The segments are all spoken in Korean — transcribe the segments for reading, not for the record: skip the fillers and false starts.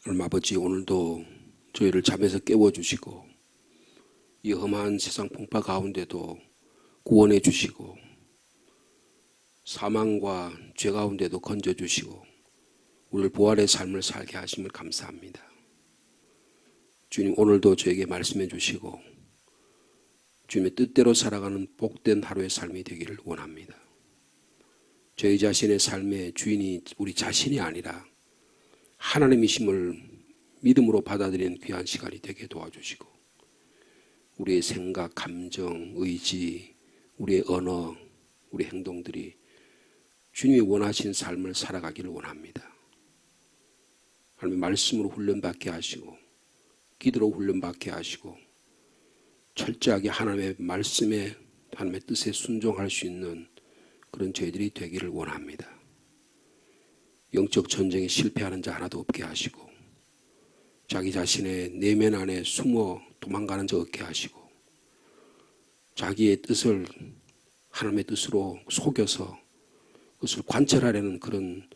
하나님 아버지, 오늘도 저희를 잠에서 깨워주시고 이 험한 세상 풍파 가운데도 구원해 주시고 사망과 죄 가운데도 건져주시고 우리를 부활의 삶을 살게 하심을 감사합니다. 주님, 오늘도 저에게 말씀해 주시고 주님의 뜻대로 살아가는 복된 하루의 삶이 되기를 원합니다. 저희 자신의 삶의 주인이 우리 자신이 아니라 하나님이심을 믿음으로 받아들이는 귀한 시간이 되게 도와주시고 우리의 생각, 감정, 의지, 우리의 언어, 우리의 행동들이 주님이 원하신 삶을 살아가기를 원합니다. 하나님 말씀으로 훈련받게 하시고 기도로 훈련받게 하시고 철저하게 하나님의 말씀에 하나님의 뜻에 순종할 수 있는 그런 저희들이 되기를 원합니다. 영적 전쟁에 실패하는 자 하나도 없게 하시고 자기 자신의 내면 안에 숨어 도망가는 자 없게 하시고 자기의 뜻을 하나님의 뜻으로 속여서 그것을 관철하려는 그런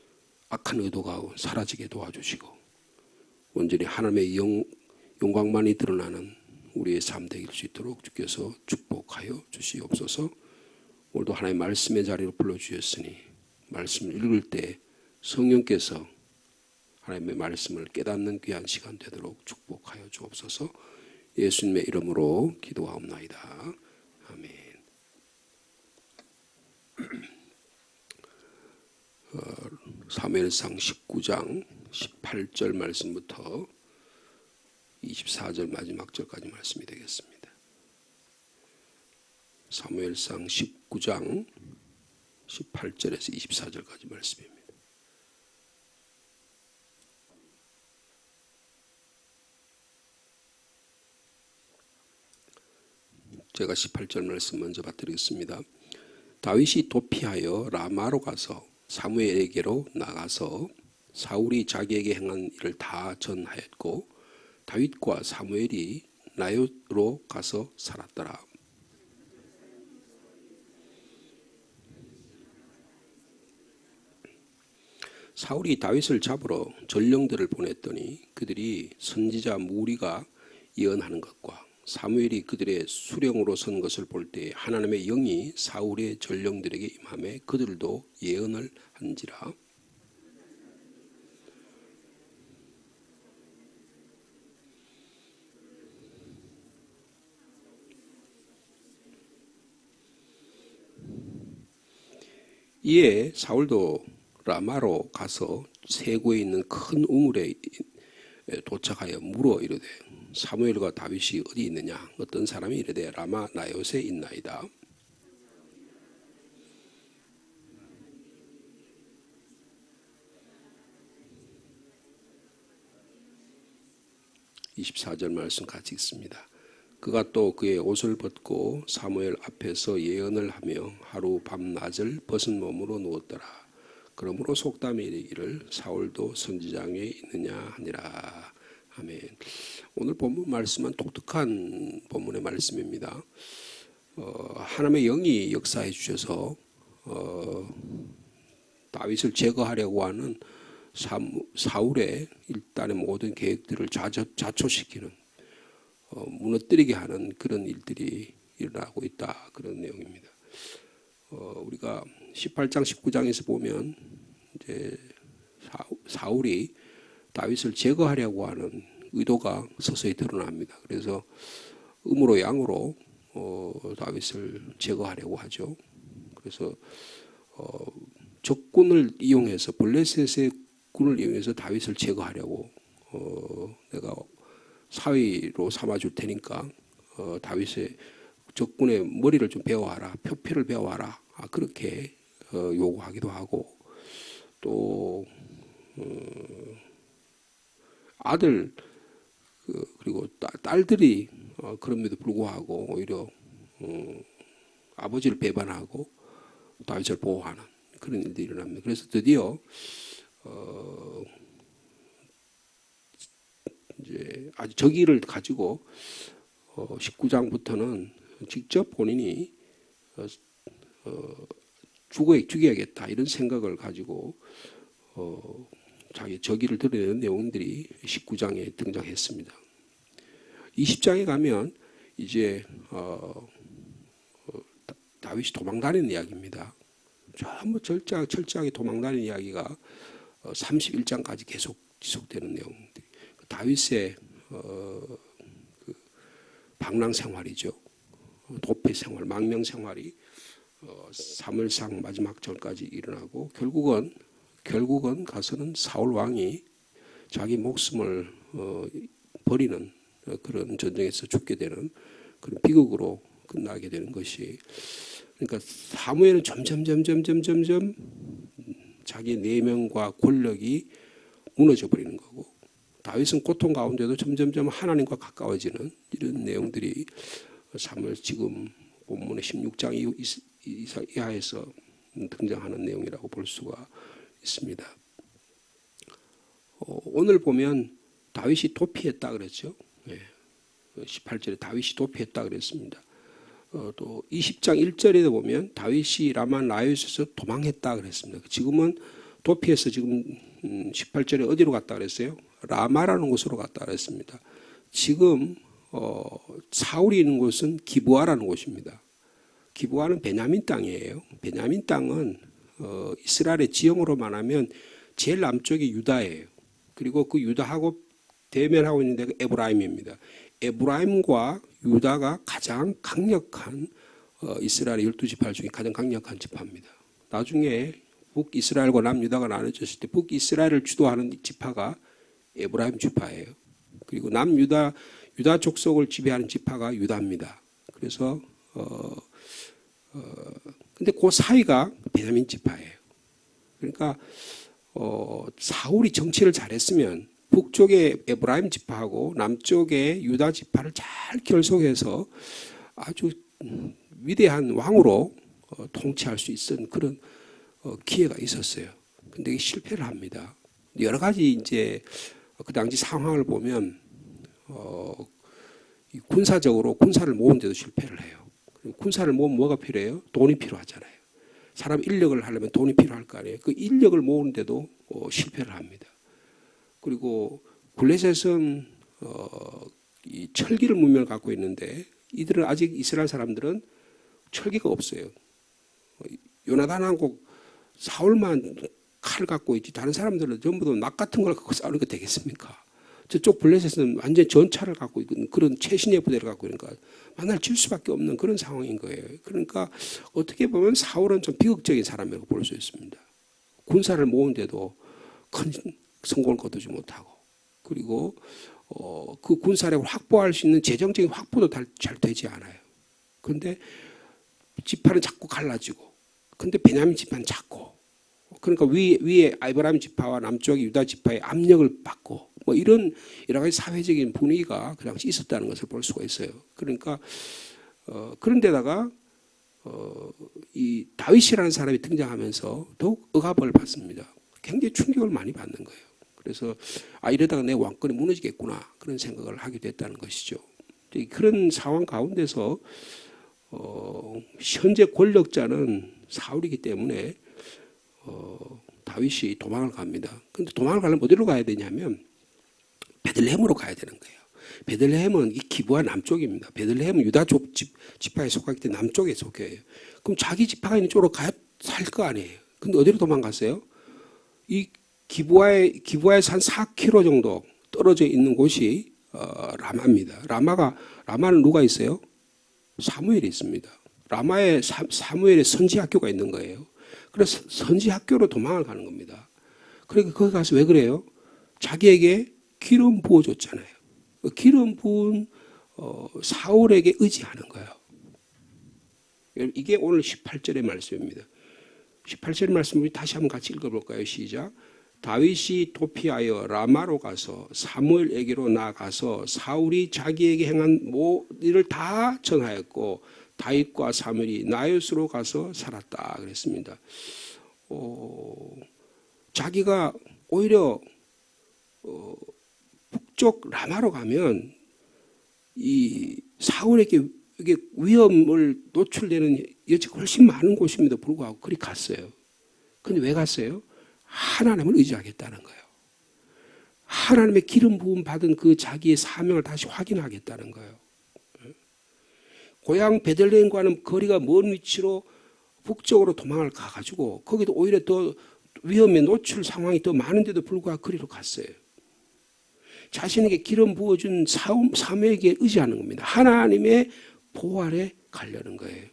악한 의도가 사라지게 도와주시고 온전히 하나님의 영광만이 드러나는 우리의 삶 되길 수 있도록 주께서 축복하여 주시옵소서. 오늘도 하나님의 말씀의 자리로 불러주셨으니 말씀을 읽을 때 성령께서 하나님의 말씀을 깨닫는 귀한 시간 되도록 축복하여 주옵소서. 예수님의 이름으로 기도하옵나이다. 아멘. 사무엘상 19장 18절 말씀부터 24절 마지막 절까지 말씀이 되겠습니다. 사무엘상 19장 18절에서 24절까지 말씀입니다. 제가 18절 말씀 먼저 받드리겠습니다. 다윗이 도피하여 라마로 가서 사무엘에게로 나가서 사울이 자기에게 행한 일을 다 전하였고 다윗과 사무엘이 나요로 가서 살았더라. 사울이 다윗을 잡으러 전령들을 보냈더니 그들이 선지자 무리가 예언하는 것과 사무엘이 그들의 수령으로 선 것을 볼 때 하나님의 영이 사울의 전령들에게 임하매 그들도 예언을 한지라. 이에 사울도 라마로 가서 세고에 있는 큰 우물에 도착하여 물어 이르되 사무엘과 다윗이 어디 있느냐? 어떤 사람이 이르되 라마 나요세 있나이다. (24절) 말씀 같이 읽습니다. 그가 또 그의 옷을 벗고 사무엘 앞에서 예언을 하며 하루 밤낮을 벗은 몸으로 누웠더라. 그러므로 속담이 이르기를 사울도 선지장에 있느냐 하니라. 아멘. 오늘 본문 말씀은 독특한 본문의 말씀입니다. 하나님의 영이 역사해 주셔서 다윗을 제거하려고 하는 사울의 일단의 모든 계획들을 자초시키는 무너뜨리게 하는 그런 일들이 일어나고 있다. 그런 내용입니다. 우리가 18장 19장에서 보면 이제 사울이 다윗을 제거하려고 하는 의도가 서서히 드러납니다. 그래서 음으로 양으로 다윗을 제거하려고 하죠. 그래서 적군을 이용해서 블레셋의 군을 이용해서 다윗을 제거하려고 내가 사위로 삼아줄 테니까 다윗의 적군의 머리를 좀 베어와라, 표피를 베어와라, 그렇게 요구하기도 하고 또 아들 그리고 딸들이 그럼에도 불구하고 오히려 아버지를 배반하고 다윗을 보호하는 그런 일들이 일어납니다. 그래서 드디어 이제 아주 적의를 가지고 19장부터는 직접 본인이 죽여야겠다 이런 생각을 가지고 자기 적의를 드러내는 내용들이 19장에 등장했습니다. 20장에 가면 이제 다윗이 도망다니는 이야기입니다. 전부 철저하게 도망다니는 이야기가 31장까지 계속 지속되는 내용들. 다윗의 그 방랑 생활이죠. 도피 생활, 망명 생활이 사무엘상 마지막 절까지 일어나고 결국은 가서는 사울 왕이 자기 목숨을 버리는 그런 전쟁에서 죽게 되는 그런 비극으로 끝나게 되는 것이, 그러니까 사무엘은 점점 자기 내면과 권력이 무너져 버리는 거고, 다윗은 고통 가운데도 점점 하나님과 가까워지는 이런 내용들이 사무엘 지금 본문의 16장 이하에서 등장하는 내용이라고 볼 수가 있습니다. 오늘 보면 다윗이 도피했다 그랬죠. 18절에 다윗이 도피했다 그랬습니다. 또 20장 1절에도 보면 다윗이 라마 나요스에서 도망했다 그랬습니다. 지금은 도피해서 지금 18절에 어디로 갔다 그랬어요? 라마라는 곳으로 갔다 그랬습니다. 지금 사울이 있는 곳은 기브아라는 곳입니다. 기브아는 베냐민 땅이에요. 베냐민 땅은 이스라엘의 지형으로 말하면 제일 남쪽이 유다예요. 그리고 그 유다하고 대면하고 있는 데가 에브라임입니다. 에브라임과 유다가 가장 강력한 이스라엘의 12지파 중에 가장 강력한 지파입니다. 나중에 북이스라엘과 남유다가 나눠졌을 때 북이스라엘을 주도하는 지파가 에브라임 지파예요. 그리고 남유다 족속을 지배하는 지파가 유다입니다. 그래서 근데 그 사이가 베냐민 지파예요. 그러니까 사울이 정치를 잘했으면 북쪽의 에브라임 지파하고 남쪽의 유다 지파를 잘 결속해서 아주 위대한 왕으로 통치할 수 있었던 그런 기회가 있었어요. 근데 실패를 합니다. 여러 가지 이제 그 당시 상황을 보면 군사적으로 군사를 모으는데도 실패를 해요. 군사를 모으면 뭐가 필요해요? 돈이 필요하잖아요. 사람 인력을 하려면 돈이 필요할 거 아니에요. 그 인력을 모으는데도 실패를 합니다. 그리고 블레셋은 이 철기를 문명을 갖고 있는데 이들은 아직 이스라엘 사람들은 철기가 없어요. 요나단하고 사울만 칼을 갖고 있지 다른 사람들은 전부 다 낫 같은 걸 갖고 싸우는 게 되겠습니까? 저쪽 블레셋은 완전 전차를 갖고 있는 그런 최신의 부대를 갖고 있는 거니까 만날 질 수밖에 없는 그런 상황인 거예요. 그러니까 어떻게 보면 사울은 좀 비극적인 사람이라고 볼 수 있습니다. 군사를 모으는데도 큰 성공을 거두지 못하고, 그리고 그 군사력을 확보할 수 있는 재정적인 확보도 잘 되지 않아요. 그런데 지파는 자꾸 갈라지고, 근데 베냐민 지파는 작고, 그러니까 위에 아브라함 지파와 남쪽의 유다 지파의 압력을 받고, 뭐 이런 여러 가지 사회적인 분위기가 그 당시 있었다는 것을 볼 수가 있어요. 그러니까 그런데다가 이 다윗이라는 사람이 등장하면서 더욱 억압을 받습니다. 굉장히 충격을 많이 받는 거예요. 그래서 이러다가 내 왕권이 무너지겠구나 그런 생각을 하게 됐다는 것이죠. 그런 상황 가운데서 현재 권력자는 사울이기 때문에 다윗이 도망을 갑니다. 그런데 도망을 가려면 어디로 가야 되냐면 베들레헴으로 가야 되는 거예요. 베들레헴은 이 기브아 남쪽입니다. 베들레헴은 유다 지파에 속하기 때문에 남쪽에 속해요. 그럼 자기 지파가 있는 쪽으로 가야 살 거 아니에요. 근데 어디로 도망갔어요? 이 기브아에서 한 4km 정도 떨어져 있는 곳이 라마입니다. 라마는 누가 있어요? 사무엘이 있습니다. 라마에 사무엘의 선지 학교가 있는 거예요. 그래서 선지 학교로 도망을 가는 겁니다. 그러니까 거기 가서 왜 그래요? 자기에게 기름 부어줬잖아요. 기름 부은 사울에게 의지하는 거예요. 이게 오늘 18절의 말씀입니다. 18절의 말씀을 다시 한번 같이 읽어볼까요? 시작. 다윗이 도피하여 라마로 가서 사무엘에게로 나아가서 사울이 자기에게 행한 모든 일을 다 전하였고 다윗과 사무엘이 나요스로 가서 살았다 그랬습니다. 자기가 오히려 북쪽 라마로 가면 이 사울에게 이게 위험을 노출되는 여지가 훨씬 많은 곳임에도 불구하고 그리 갔어요. 근데 왜 갔어요? 하나님을 의지하겠다는 거예요. 하나님의 기름 부음 받은 그 자기의 사명을 다시 확인하겠다는 거예요. 고향 베들레헴과는 거리가 먼 위치로 북쪽으로 도망을 가가지고 거기도 오히려 더 위험에 노출 상황이 더 많은데도 불구하고 거리로 갔어요. 자신에게 기름 부어준 사무엘에게 의지하는 겁니다. 하나님의 보호 아래 가려는 거예요.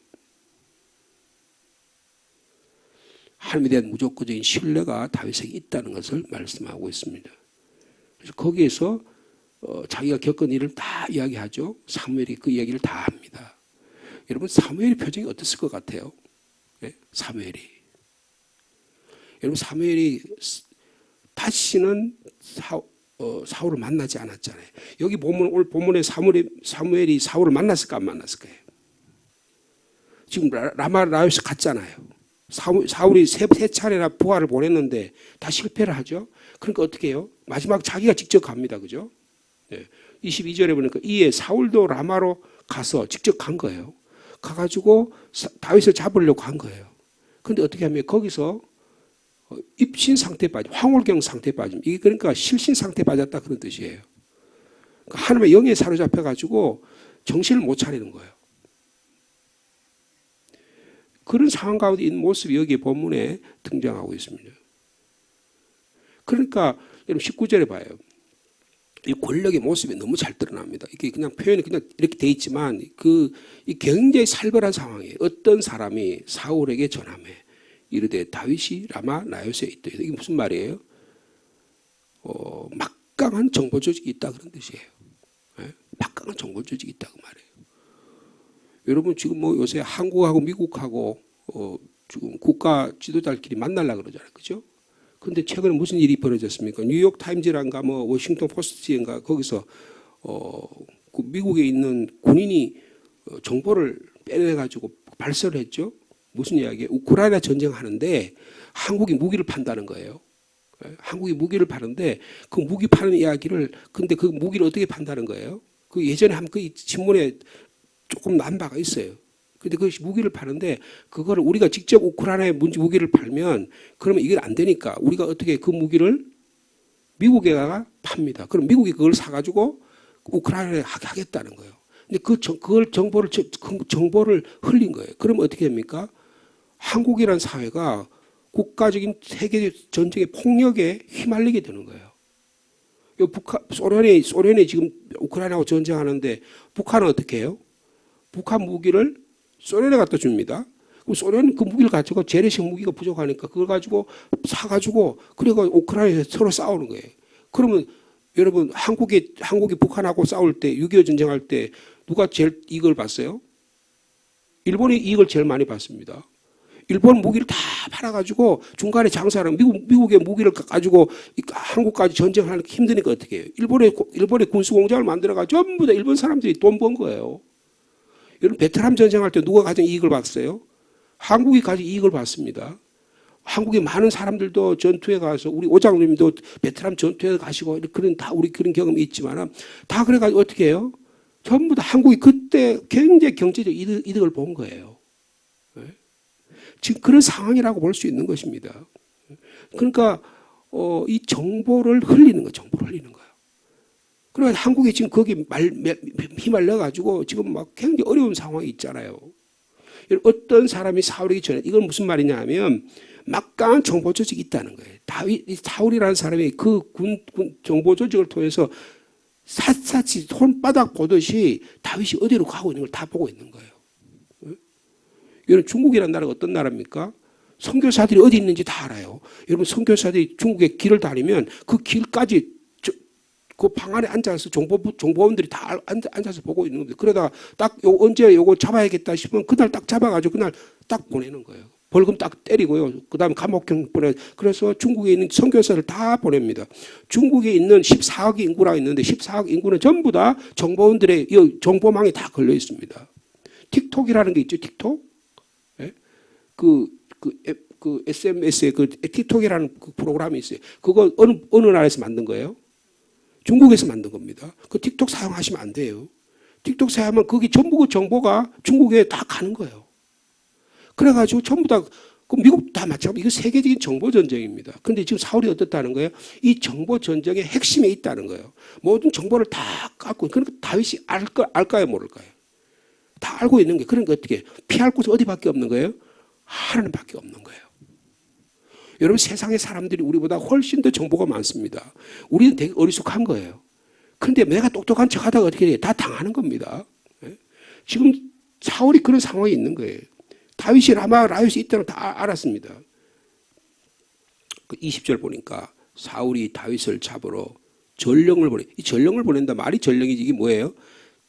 하나님에 대한 무조건적인 신뢰가 다윗에게 있다는 것을 말씀하고 있습니다. 그래서 거기에서 자기가 겪은 일을 다 이야기하죠. 사무엘이 그 이야기를 다 합니다. 여러분 사무엘의 표정이 어땠을 것 같아요? 네? 사무엘이. 여러분 사무엘이 다시는 사울을 만나지 않았잖아요. 여기 보면 오늘 본문에 사무엘이 사울을 만났을까 안 만났을까요? 지금 라마 라요스 갔잖아요. 사울이 세 차례나 부하를 보냈는데 다 실패를 하죠. 그러니까 어떻게 해요? 마지막 자기가 직접 갑니다. 그죠? 네. 22절에 보니까 이에 사울도 라마로 가서 직접 간 거예요. 가가지고 다윗을 잡으려고 한 거예요. 그런데 어떻게 하면 거기서 입신 상태에 빠짐, 황홀경 상태에 빠짐. 이게 그러니까 실신 상태에 빠졌다 그런 뜻이에요. 그러니까 하나님의 영에 사로잡혀가지고 정신을 못 차리는 거예요. 그런 상황 가운데 있는 모습이 여기 본문에 등장하고 있습니다. 그러니까 여러분 19절에 봐요. 이 권력의 모습이 너무 잘 드러납니다. 이게 그냥 표현이 그냥 이렇게 돼 있지만 이 굉장히 살벌한 상황이에요. 어떤 사람이 사울에게 전함해 이르되 다윗이 라마 나요스에 있다. 이게 무슨 말이에요? 막강한 정보 조직이 있다 그런 뜻이에요. 네? 막강한 정보 조직이 있다고 말해요. 여러분 지금 뭐 요새 한국하고 미국하고 지금 국가 지도자들끼리 만나려고 그러잖아요. 그죠? 근데 최근에 무슨 일이 벌어졌습니까? 뉴욕 타임즈란가 뭐 워싱턴 포스트인가 거기서 그 미국에 있는 군인이 정보를 빼내 가지고 발설을 했죠. 무슨 이야기예요? 우크라이나 전쟁하는데 한국이 무기를 판다는 거예요. 한국이 무기를 파는데 그 무기 파는 이야기를 근데 그 무기를 어떻게 판다는 거예요? 그 예전에 한 그 신문에 조금 난 바가 있어요. 근데 그 무기를 파는데 그거를 우리가 직접 우크라이나에 무기를 팔면 그러면 이게 안 되니까 우리가 어떻게 그 무기를 미국에다가 팝니다. 그럼 미국이 그걸 사가지고 우크라이나에 하겠다는 거예요. 근데 그걸 정보를 흘린 거예요. 그러면 어떻게 됩니까? 한국이라는 사회가 국가적인 세계 전쟁의 폭력에 휘말리게 되는 거예요. 소련이 지금 우크라이나하고 전쟁하는데 북한은 어떻게 해요? 북한 무기를 소련에 갖다 줍니다. 그럼 소련 그 무기를 가지고 재래식 무기가 부족하니까 그걸 가지고 사가지고 그리고 우크라이나에서 서로 싸우는 거예요. 그러면 여러분 한국이 북한하고 싸울 때 6.25 전쟁할 때 누가 제일 이익을 봤어요? 일본이 이익을 제일 많이 봤습니다. 일본 무기를 다 팔아가지고 중간에 장사하는 미국의 무기를 가지고 한국까지 전쟁하는 게 힘드니까 어떻게 해요? 일본의 군수공장을 만들어가지고 전부 다 일본 사람들이 돈 번 거예요. 여러분 베트남 전쟁할 때 누가 가장 이익을 봤어요? 한국이 가장 이익을 봤습니다. 한국의 많은 사람들도 전투에 가서 우리 오장님도 베트남 전투에 가시고 그런 다 우리 그런 경험이 있지만 다 그래가지고 어떻게 해요? 전부 다 한국이 그때 굉장히 경제적 이득을 본 거예요. 지금 그런 상황이라고 볼 수 있는 것입니다. 그러니까 이 정보를 흘리는 거예요. 그러니까 한국이 지금 거기 휘말려 가지고 지금 막 굉장히 어려운 상황이 있잖아요. 어떤 사람이 사울에게 전해 이건 무슨 말이냐 하면 막강한 정보 조직이 있다는 거예요. 사울이라는 사람이 그 군 정보 조직을 통해서 샅샅이 손바닥 보듯이 다윗이 어디로 가고 있는 걸 다 보고 있는 거예요. 여러분 중국이라는 나라가 어떤 나라입니까? 선교사들이 어디 있는지 다 알아요. 여러분 선교사들이 중국의 길을 다니면 그 길까지 그 방 안에 앉아서 정보원들이 다 앉아서 보고 있는 건데 그러다가 딱 언제 요거 잡아야겠다 싶으면 그날 딱 잡아가지고 그날 딱 보내는 거예요. 벌금 딱 때리고요. 그 다음에 감옥형 보내. 그래서 중국에 있는 선교사를 다 보냅니다. 중국에 있는 14억 인구라고 있는데 14억 인구는 전부 다 정보원들의 정보망에 다 걸려 있습니다. 틱톡이라는 게 있죠. 틱톡. 네? 그 SMS에 그 틱톡이라는 그 프로그램이 있어요. 그거 어느 나라에서 만든 거예요? 중국에서 만든 겁니다. 그 틱톡 사용하시면 안 돼요. 틱톡 사용하면 거기 전부 그 정보가 중국에 다 가는 거예요. 그래가지고 전부 다 그 미국도 다 마찬가지. 이거 세계적인 정보 전쟁입니다. 그런데 지금 사울이 어떻다는 거예요? 이 정보 전쟁의 핵심에 있다는 거예요. 모든 정보를 다 갖고, 그러니까 다윗이 알까요, 모를까요? 다 알고 있는 게, 그러니까 어떻게 피할 곳이 어디밖에 없는 거예요? 하나님밖에 없는 거예요. 여러분, 세상의 사람들이 우리보다 훨씬 더 정보가 많습니다. 우리는 되게 어리숙한 거예요. 그런데 내가 똑똑한 척 하다가 어떻게 돼요? 다 당하는 겁니다. 지금 사울이 그런 상황이 있는 거예요. 다윗이 라마라윗이 있다는 걸 다 알았습니다. 20절 보니까 사울이 다윗을 잡으러 전령을 보내. 이 전령을 보낸다 말이 전령이지 이게 뭐예요?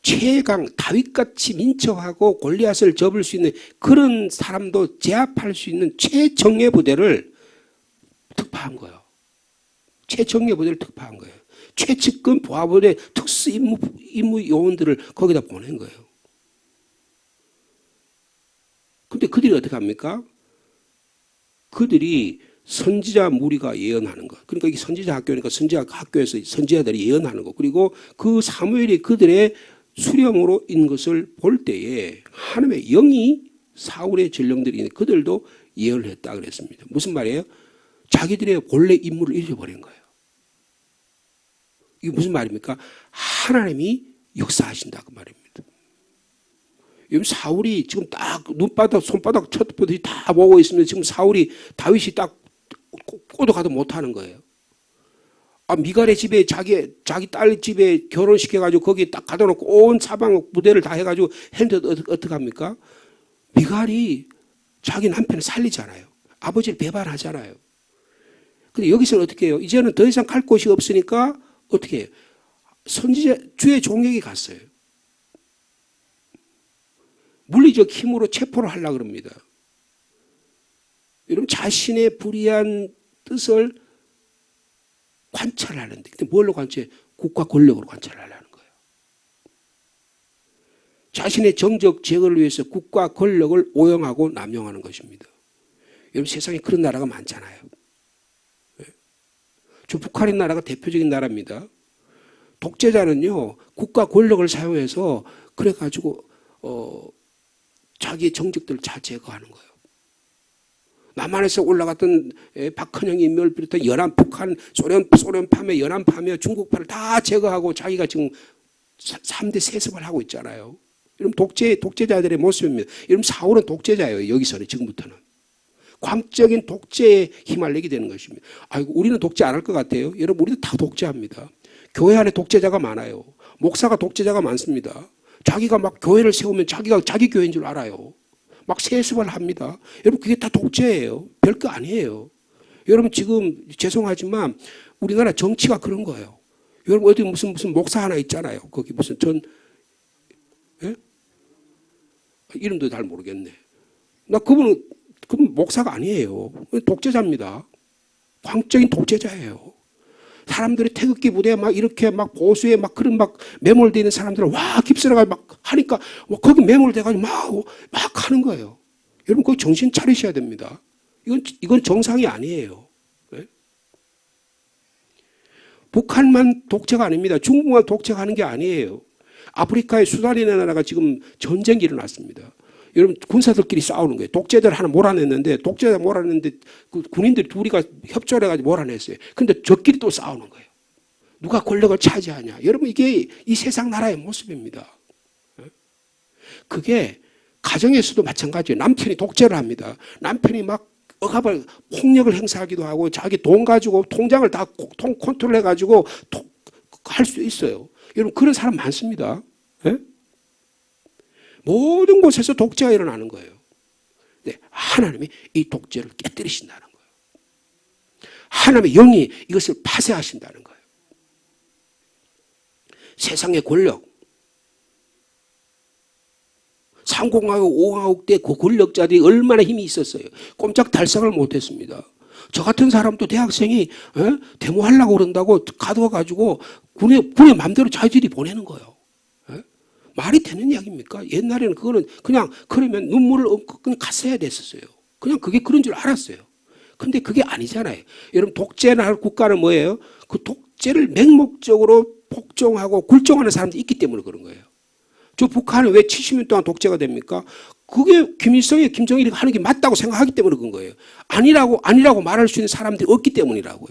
최강 다윗같이 민첩하고 골리앗을 접을 수 있는 그런 사람도 제압할 수 있는 최정예 부대를 특파한 거예요. 최정예 부대를 특파한 거예요. 최측근 보아부대 특수 임무 요원들을 거기다 보낸 거예요. 근데 그들이 어떻게 합니까? 그들이 선지자 무리가 예언하는 것. 그러니까 이게 선지자 학교니까 선지자 학교에서 선지자들이 예언하는 것. 그리고 그 사무엘이 그들의 수령으로 인 것을 볼 때에 하나님의 영이 사울의 전령들이 그들도 예언을 했다 그랬습니다. 무슨 말이에요? 자기들의 본래 임무를 잊어버린 거예요. 이게 무슨 말입니까? 하나님이 역사하신다 그 말입니다. 요즘 사울이 지금 딱 눈바닥 손바닥 쳤듯이 다 보고 있으면 지금 사울이 다윗이 딱 꼬도 가도 못하는 거예요. 미갈의 집에 자기 딸 집에 결혼시켜가지고 거기 딱 가둬놓고 온 사방 무대를 다 해가지고 했는데 어떻게 합니까? 미갈이 자기 남편을 살리잖아요. 아버지를 배반하잖아요. 근데 여기서는 어떻게 해요? 이제는 더 이상 갈 곳이 없으니까 어떻게 해요? 선지자 주의 종에게 갔어요. 물리적 힘으로 체포를 하려고 합니다. 여러분 자신의 불의한 뜻을 관찰하는데 근데 뭘로 관찰해? 국가 권력으로 관찰하려는 거예요. 자신의 정적 제거를 위해서 국가 권력을 오용하고 남용하는 것입니다. 여러분 세상에 그런 나라가 많잖아요. 저 북한인 나라가 대표적인 나라입니다. 독재자는요 국가 권력을 사용해서 그래가지고 자기의 정적들을 잘 제거하는 거예요. 남한에서 올라갔던 박헌영 인멸을 비롯한 연안 북한 소련파며 연안파며 중국파를 다 제거하고 자기가 지금 3대 세습을 하고 있잖아요. 여러분 독재자들의 모습입니다. 여러분 사울은 독재자예요. 여기서는 지금부터는. 광적인 독재에 휘말리게 되는 것입니다. 아이고 우리는 독재 안 할 것 같아요. 여러분 우리도 다 독재합니다. 교회 안에 독재자가 많아요. 목사가 독재자가 많습니다. 자기가 막 교회를 세우면 자기가 자기 교회인 줄 알아요. 막 세습을 합니다. 여러분 그게 다 독재예요. 별거 아니에요. 여러분 지금 죄송하지만 우리나라 정치가 그런 거예요. 여러분 어디 무슨 목사 하나 있잖아요. 거기 무슨 예? 이름도 잘 모르겠네. 그분 목사가 아니에요. 독재자입니다. 광적인 독재자예요. 사람들이 태극기 부대에 막 이렇게 막 보수에 막 그런 막 매몰되어 있는 사람들을 와 깁스라가 막 하니까 거기 매몰돼가지고 막 하는 거예요. 여러분 거기 정신 차리셔야 됩니다. 이건 정상이 아니에요. 네? 북한만 독재가 아닙니다. 중국만 독재하는 게 아니에요. 아프리카의 수단이라는 나라가 지금 전쟁이 일어났습니다. 여러분 군사들끼리 싸우는 거예요. 독재들 하나 몰아냈는데 독재자 몰아냈는데 그 군인들이 둘이가 협조를 해가지고 몰아냈어요. 근데 저끼리 또 싸우는 거예요. 누가 권력을 차지하냐. 여러분 이게 이 세상 나라의 모습입니다. 그게 가정에서도 마찬가지예요. 남편이 독재를 합니다. 남편이 막 억압을 폭력을 행사하기도 하고 자기 돈 가지고 통장을 다 컨트롤해가지고 할 수 있어요. 여러분 그런 사람 많습니다. 네? 모든 곳에서 독재가 일어나는 거예요. 네, 하나님이 이 독재를 깨뜨리신다는 거예요. 하나님의 영이 이것을 파쇄하신다는 거예요. 세상의 권력, 3공화국, 5공화국 때 그 권력자들이 얼마나 힘이 있었어요. 꼼짝 달싹을 못했습니다. 저 같은 사람도 대학생이 데모하려고 그런다고 가둬가지고 군의 마음대로 자기들이 보내는 거예요. 말이 되는 이야기입니까? 옛날에는 그거는 그냥 그러면 눈물을 그냥 갔어야 됐었어요. 그냥 그게 그런 줄 알았어요. 근데 그게 아니잖아요. 여러분 독재나 국가는 뭐예요? 그 독재를 맹목적으로 폭정하고 굴종하는 사람들이 있기 때문에 그런 거예요. 저 북한은 왜 70년 동안 독재가 됩니까? 그게 김일성이 김정일이 하는 게 맞다고 생각하기 때문에 그런 거예요. 아니라고 말할 수 있는 사람들이 없기 때문이라고요.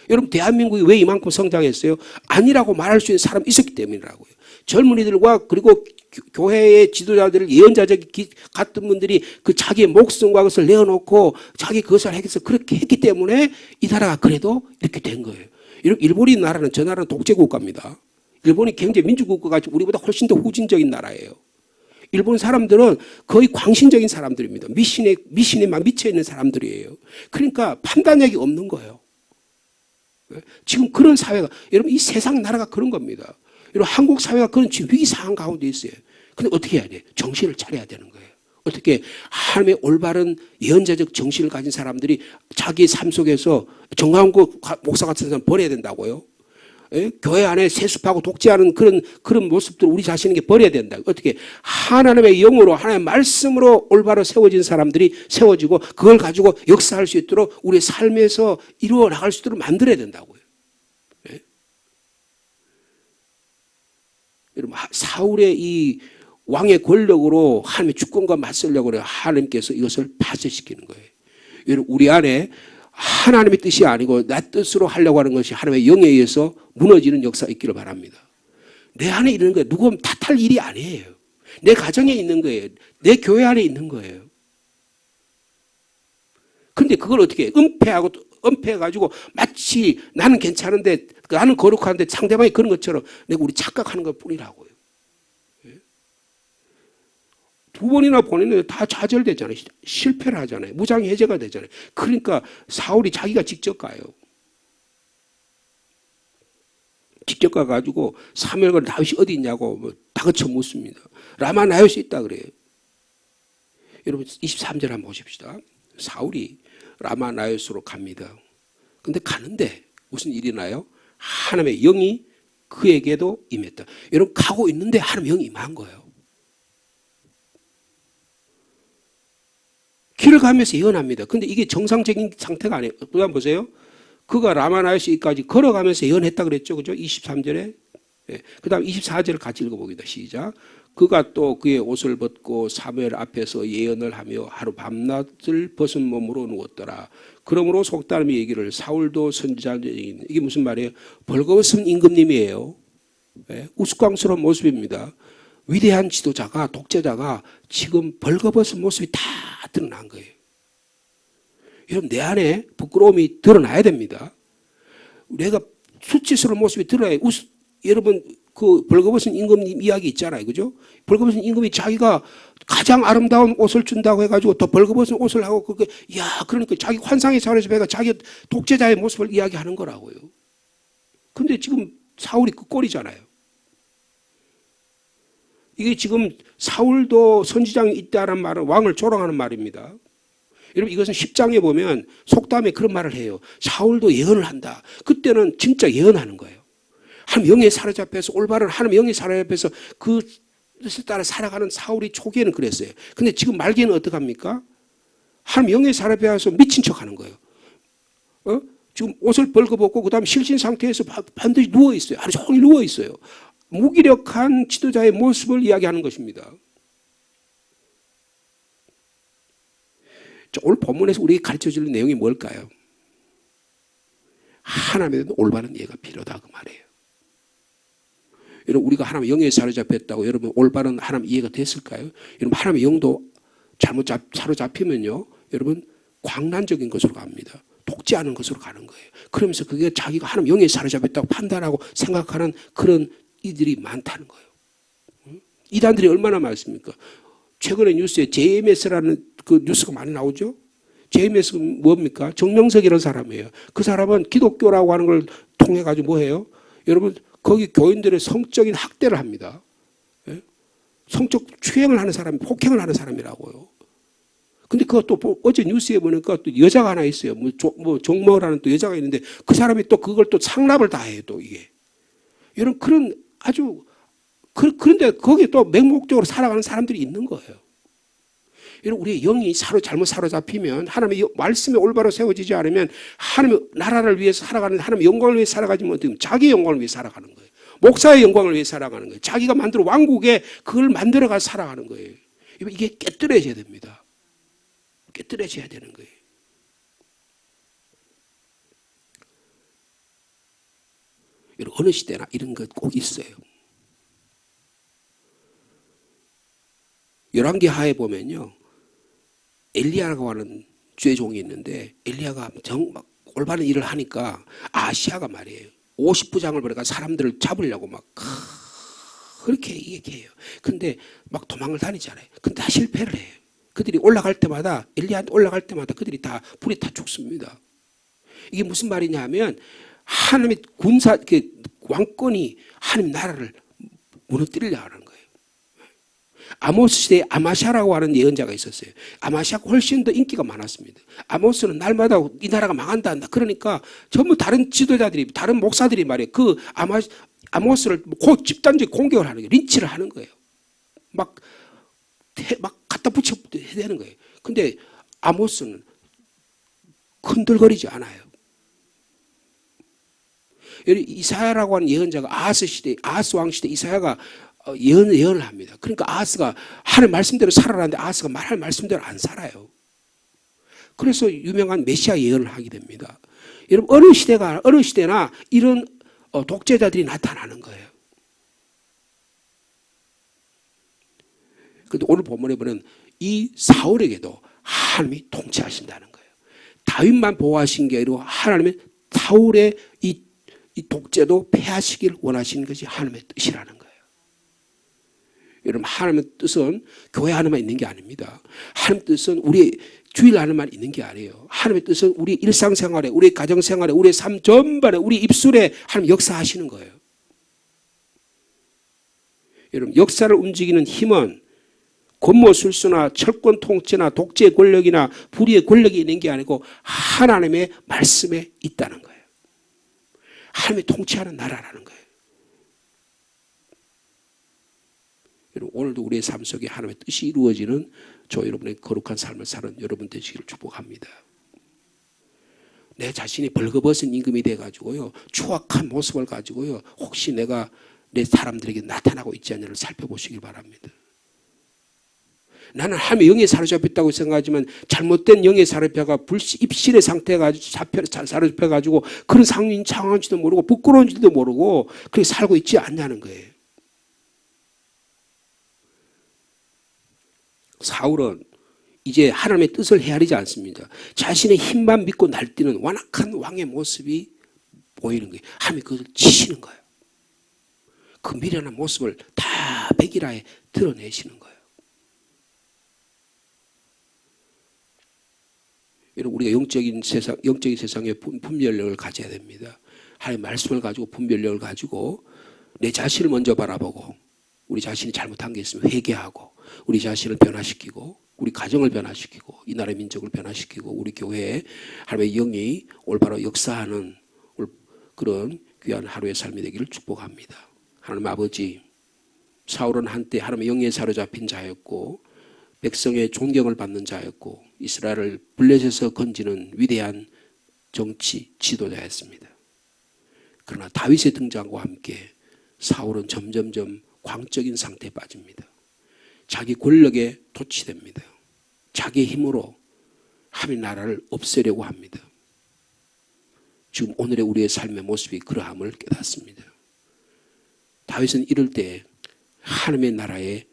여러분 대한민국이 왜 이만큼 성장했어요? 아니라고 말할 수 있는 사람이 있었기 때문이라고요. 젊은이들과 그리고 교회의 지도자들 예언자적 같은 분들이 그 자기의 목숨과 그것을 내어놓고 자기 그것을 해서 그렇게 했기 때문에 이 나라가 그래도 이렇게 된 거예요. 일본이 나라는 저 나라는 독재국가입니다. 일본이 경제 민주국가가 우리보다 훨씬 더 후진적인 나라예요. 일본 사람들은 거의 광신적인 사람들입니다. 미신에 막 미쳐있는 사람들이에요. 그러니까 판단력이 없는 거예요. 지금 그런 사회가, 여러분 이 세상 나라가 그런 겁니다. 여러분 한국 사회가 그런 위기 상황 가운데 있어요. 근데 어떻게 해야 돼? 정신을 차려야 되는 거예요. 어떻게 하나님의 올바른 예언자적 정신을 가진 사람들이 자기의 삶 속에서 정광훈 목사 같은 사람 버려야 된다고요. 예? 교회 안에 세습하고 독재하는 그런 모습들 우리 자신에게 버려야 된다. 어떻게 하나님의 영으로 하나님의 말씀으로 올바로 세워진 사람들이 세워지고 그걸 가지고 역사할 수 있도록 우리의 삶에서 이루어 나갈 수 있도록 만들어야 된다고요. 예? 여러분 사울의 이 왕의 권력으로 하나님의 주권과 맞서려고 해요. 하나님께서 이것을 파쇄시키는 거예요. 여러분 우리 안에 하나님의 뜻이 아니고 나 뜻으로 하려고 하는 것이 하나님의 영에 의해서 무너지는 역사가 있기를 바랍니다. 내 안에 있는 거예요. 누구 탓할 일이 아니에요. 내 가정에 있는 거예요. 내 교회 안에 있는 거예요. 그런데 그걸 어떻게 은폐해가지고 마치 나는 괜찮은데 나는 거룩한데 상대방이 그런 것처럼 내가 우리 착각하는 것 뿐이라고요. 두 번이나 보냈는데 다 좌절되잖아요. 실패를 하잖아요. 무장해제가 되잖아요. 그러니까 사울이 자기가 직접 가요. 직접 가가지고 사무엘과 다윗이 어디 있냐고 다그쳐 묻습니다. 라마 나요시 있다 그래요. 여러분 23절 한번 보십시다. 사울이 라마 나요스로 갑니다. 근데 가는데 무슨 일이 나요? 하나님의 영이 그에게도 임했다. 여러분 가고 있는데 하나님의 영이 임한 거예요. 길을 가면서 예언합니다. 근데 이게 정상적인 상태가 아니에요. 그다음 보세요. 그가 라마나요스까지 걸어가면서 예언했다 그랬죠. 그죠? 23절에. 네. 그다음 24절을 같이 읽어보겠습니다. 시작. 그가 또 그의 옷을 벗고 사무엘 앞에서 예언을 하며 하루 밤낮을 벗은 몸으로 누웠더라. 그러므로 속담이 얘기를 사울도 선지자인 이게 무슨 말이에요? 벌거벗은 임금님이에요. 네. 우스꽝스러운 모습입니다. 위대한 지도자가 독재자가 지금 벌거벗은 모습이 다 드러난 거예요. 여러분 내 안에 부끄러움이 드러나야 됩니다. 내가 수치스러운 모습이 드러나야 여러분 그 벌거벗은 임금님 이야기 있잖아요. 그죠? 벌거벗은 임금이 자기가 가장 아름다운 옷을 준다고 해가지고 더 벌거벗은 옷을 하고 그러니까 자기 환상의 차원에서 배가 자기 독재자의 모습을 이야기하는 거라고요. 근데 지금 사울이 그 꼴이잖아요. 이게 지금 사울도 선지장이 있다는 말은 왕을 조롱하는 말입니다. 여러분 이것은 10장에 보면 속담에 그런 말을 해요. 사울도 예언을 한다. 그때는 진짜 예언하는 거예요. 하나님 영에 사로잡혀서 올바른 하나님 영에 사로잡혀서 그 뜻을 따라 살아가는 사울이 초기에는 그랬어요. 근데 지금 말기에는 어떡합니까? 하나님 영에 사로잡혀서 미친 척하는 거예요. 지금 옷을 벌거벗고 그다음에 실신 상태에서 반드시 누워있어요. 하루 종일 누워있어요. 무기력한 지도자의 모습을 이야기하는 것입니다. 오늘 본문에서 우리에게 가르쳐줄 내용이 뭘까요? 하나님에 대한 올바른 이해가 필요하다 그 말이에요. 여러분 우리가 하나님의 영에 사로잡혔다고 여러분 올바른 하나님 이해가 됐을까요? 여러분 하나님의 영도 잘못 사로잡히면요 여러분 광란적인 것으로 갑니다. 독재하는 것으로 가는 거예요. 그러면서 그게 자기가 하나님 영에 사로잡혔다고 판단하고 생각하는 그런 이들이 많다는 거예요. 이단들이 얼마나 많습니까? 최근에 뉴스에 JMS라는 그 뉴스가 많이 나오죠. JMS는 뭡니까? 정명석이라는 사람이에요. 그 사람은 기독교라고 하는 걸 통해 가지고 뭐해요? 여러분 거기 교인들의 성적인 학대를 합니다. 예? 성적 추행을 하는 사람이 폭행을 하는 사람이라고요. 근데 그것도 어제 뉴스에 보니까 또 여자가 하나 있어요. 종모라는 또 여자가 있는데 그 사람이 또 그걸 또 상납을 다 해요. 또 이게. 여러분 그런 아주 그런데 거기에 또 맹목적으로 살아가는 사람들이 있는 거예요. 여러분 우리의 영이 잘못 사로잡히면 하나님의 말씀에 올바로 세워지지 않으면 하나님의 나라를 위해서 살아가는 하나님의 영광을 위해 살아가지 못하면 자기 영광을 위해 살아가는 거예요. 목사의 영광을 위해 살아가는 거예요. 자기가 만들어 왕국에 그걸 만들어가서 살아가는 거예요. 이게 깨뜨려져야 됩니다. 깨뜨려져야 되는 거예요. 어느 시대나 이런 것 꼭 있어요. 열왕기하에 보면요, 엘리야라고 하는 주의 종이 있는데 엘리야가 정말 올바른 일을 하니까 아시아가 말이에요. 50부장을 보내가 사람들을 잡으려고 막 그렇게 얘기해요. 근데 막 도망을 다니잖아요. 근데 다 실패를 해요. 그들이 올라갈 때마다 엘리야한테 올라갈 때마다 그들이 다 불이 타 죽습니다. 이게 무슨 말이냐 하면 하나님의 군사 왕권이 하나님 나라를 무너뜨리려고 하는 거예요. 아모스 시대에 아마샤라고 하는 예언자가 있었어요. 아마샤가 훨씬 더 인기가 많았습니다. 아모스는 날마다 이 나라가 망한다 한다. 그러니까 전부 다른 지도자들이, 다른 목사들이 말이에요. 그 아모스를 집단적 공격을 하는 거예요. 린치를 하는 거예요. 막 갖다 붙여 해야 되는 거예요. 근데 아모스는 흔들거리지 않아요. 이사야라고 하는 예언자가 아하스 왕 시대 이사야가 예언을 합니다. 그러니까 아하스가 하는 말씀대로 살아라는데 아하스가 말할 말씀대로 안 살아요. 그래서 유명한 메시아 예언을 하게 됩니다. 여러분 어느 시대나 이런 독재자들이 나타나는 거예요. 그런데 오늘 본문에 보면 이 사울에게도 하나님이 통치하신다는 거예요. 다윗만 보호하신 게 아니라 하나님의 사울의 이 독재도 폐하시길 원하시는 것이 하나님의 뜻이라는 거예요. 여러분 하나님의 뜻은 교회 안에만 있는 게 아닙니다. 하나님의 뜻은 우리 주일 안에만 있는 게 아니에요. 하나님의 뜻은 우리 일상생활에, 우리 가정생활에, 우리 삶 전반에, 우리 입술에 하나님 역사하시는 거예요. 여러분 역사를 움직이는 힘은 권모술수나 철권 통치나 독재의 권력이나 불의의 권력이 있는 게 아니고 하나님의 말씀에 있다는 거예요. 하나님이 통치하는 나라라는 거예요. 여러분 오늘도 우리의 삶 속에 하나님의 뜻이 이루어지는 저 여러분의 거룩한 삶을 사는 여러분 되시기를 축복합니다. 내 자신이 벌거벗은 임금이 돼가지고요, 추악한 모습을 가지고요, 혹시 내가 내 사람들에게 나타나고 있지 않냐를 살펴보시기 바랍니다. 나는 하나님의 영에 사로잡혔다고 생각하지만 잘못된 영에 사로잡혀가 입실의 상태가 사로잡혀가지고 그런 상황인지도 모르고 부끄러운지도 모르고 그렇게 살고 있지 않냐는 거예요. 사울은 이제 하나님의 뜻을 헤아리지 않습니다. 자신의 힘만 믿고 날뛰는 완악한 왕의 모습이 보이는 거예요. 하나님이 그것을 치시는 거예요. 그 미련한 모습을 다 백일하에 드러내시는 거예요. 여러분 우리가 영적인 세상에 분별력을 가져야 됩니다. 하나님의 말씀을 가지고 분별력을 가지고 내 자신을 먼저 바라보고 우리 자신이 잘못한 게 있으면 회개하고 우리 자신을 변화시키고 우리 가정을 변화시키고 이 나라의 민족을 변화시키고 우리 교회에 하나님의 영이 올바로 역사하는 그런 귀한 하루의 삶이 되기를 축복합니다. 하나님 아버지, 사울은 한때 하나님의 영에 사로잡힌 자였고 백성의 존경을 받는 자였고 이스라엘을 블레셋에서 건지는 위대한 정치 지도자였습니다. 그러나 다윗의 등장과 함께 사울은 점점점 광적인 상태에 빠집니다. 자기 권력에 도취됩니다. 자기 힘으로 하나님의 나라를 없애려고 합니다. 지금 오늘의 우리의 삶의 모습이 그러함을 깨닫습니다. 다윗은 이럴 때 하나님의 나라에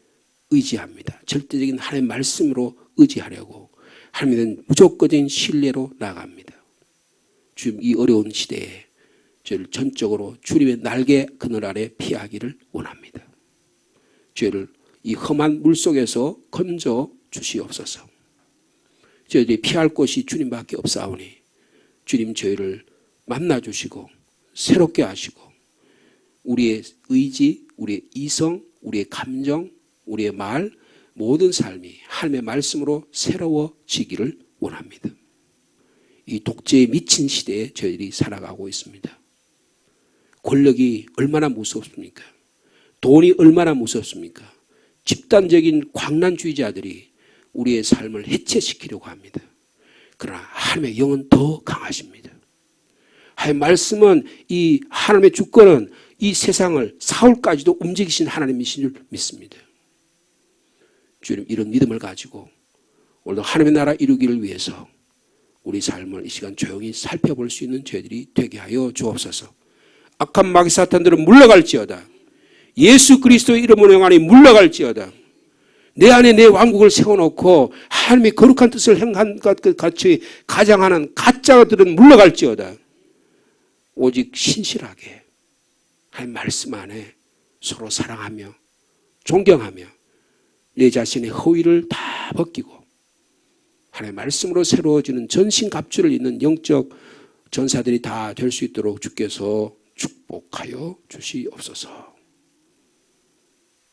의지합니다. 절대적인 하나님의 말씀으로 의지하려고 하나님은 무조건적인 신뢰로 나아갑니다. 지금 이 어려운 시대에 저희를 전적으로 주님의 날개 그늘 아래 피하기를 원합니다. 저희를 이 험한 물속에서 건져 주시옵소서. 저희들이 피할 곳이 주님밖에 없사오니 주님 저희를 만나주시고 새롭게 하시고 우리의 의지, 우리의 이성, 우리의 감정, 우리의 말 모든 삶이 하나님의 말씀으로 새로워지기를 원합니다. 이 독재에 미친 시대에 저희들이 살아가고 있습니다. 권력이 얼마나 무섭습니까? 돈이 얼마나 무섭습니까? 집단적인 광란주의자들이 우리의 삶을 해체시키려고 합니다. 그러나 하나님의 영은 더 강하십니다. 하나님의 말씀은 이 하나님의 주권은 이 세상을 사울까지도 움직이신 하나님이신 줄 믿습니다. 주님 이런 믿음을 가지고 오늘도 하나님의 나라 이루기를 위해서 우리 삶을 이 시간 조용히 살펴볼 수 있는 저희들이 되게 하여 주옵소서. 악한 마귀 사탄들은 물러갈지어다. 예수 그리스도의 이름으로 영원히 물러갈지어다. 내 안에 내 왕국을 세워놓고 하나님의 거룩한 뜻을 행한 것 같이 가장하는 가짜들은 물러갈지어다. 오직 신실하게 하나님 말씀 안에 서로 사랑하며 존경하며 내 자신의 허위를 다 벗기고 하나님의 말씀으로 새로워지는 전신갑주를 입는 영적 전사들이 다 될 수 있도록 주께서 축복하여 주시옵소서.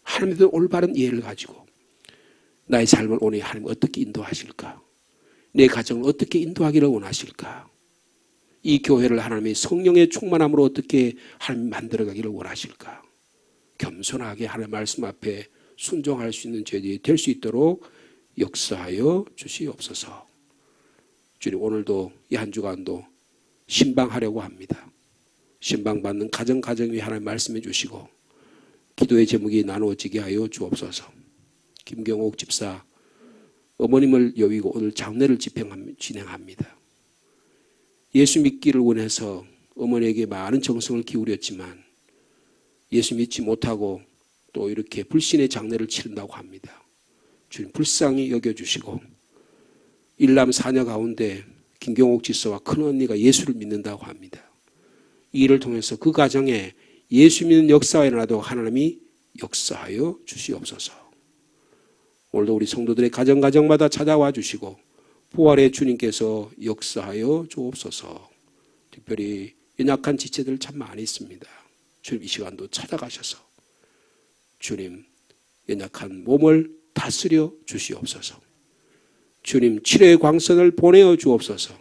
하나님도 올바른 이해를 가지고 나의 삶을 오늘 하나님 어떻게 인도하실까? 내 가정을 어떻게 인도하기를 원하실까? 이 교회를 하나님의 성령의 충만함으로 어떻게 하나님 만들어가기를 원하실까? 겸손하게 하나님 말씀 앞에 순종할 수 있는 저희들이 될 수 있도록 역사하여 주시옵소서. 주님 오늘도 이 한 주간도 신방하려고 합니다. 신방받는 가정 위에 하나님 말씀해 주시고 기도의 제목이 나누어지게 하여 주옵소서. 김경옥 집사 어머님을 여위고 오늘 장례를 진행합니다. 예수 믿기를 원해서 어머니에게 많은 정성을 기울였지만 예수 믿지 못하고 또 이렇게 불신의 장례를 치른다고 합니다. 주님 불쌍히 여겨주시고 일남 사녀 가운데 김경옥 집사와 큰언니가 예수를 믿는다고 합니다. 이 일을 통해서 그 가정에 예수 믿는 역사가 일어나도록 하나님이 역사하여 주시옵소서. 오늘도 우리 성도들의 가정마다 찾아와 주시고 부활의 주님께서 역사하여 주옵소서. 특별히 연약한 지체들 참 많이 있습니다. 주님 이 시간도 찾아가셔서 주님 연약한 몸을 다스려 주시옵소서. 주님 치료의 광선을 보내어 주옵소서.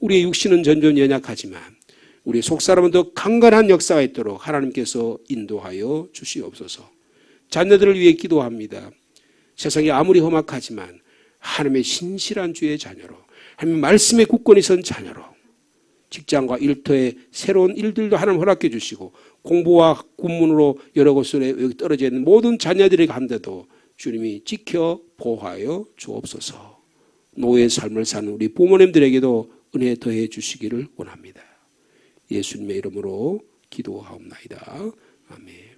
우리의 육신은 점점 연약하지만 우리 속사람은 더 강건한 역사가 있도록 하나님께서 인도하여 주시옵소서. 자녀들을 위해 기도합니다. 세상이 아무리 험악하지만 하나님의 신실한 주의 자녀로 하나님의 말씀에 굳건히 선 자녀로 직장과 일터의 새로운 일들도 하나님 허락해 주시고 공부와 군문으로 여러 곳에 여기 떨어져 있는 모든 자녀들에게 한데도 주님이 지켜 보호하여 주옵소서. 노예의 삶을 사는 우리 부모님들에게도 은혜 더해 주시기를 원합니다. 예수님의 이름으로 기도하옵나이다. 아멘.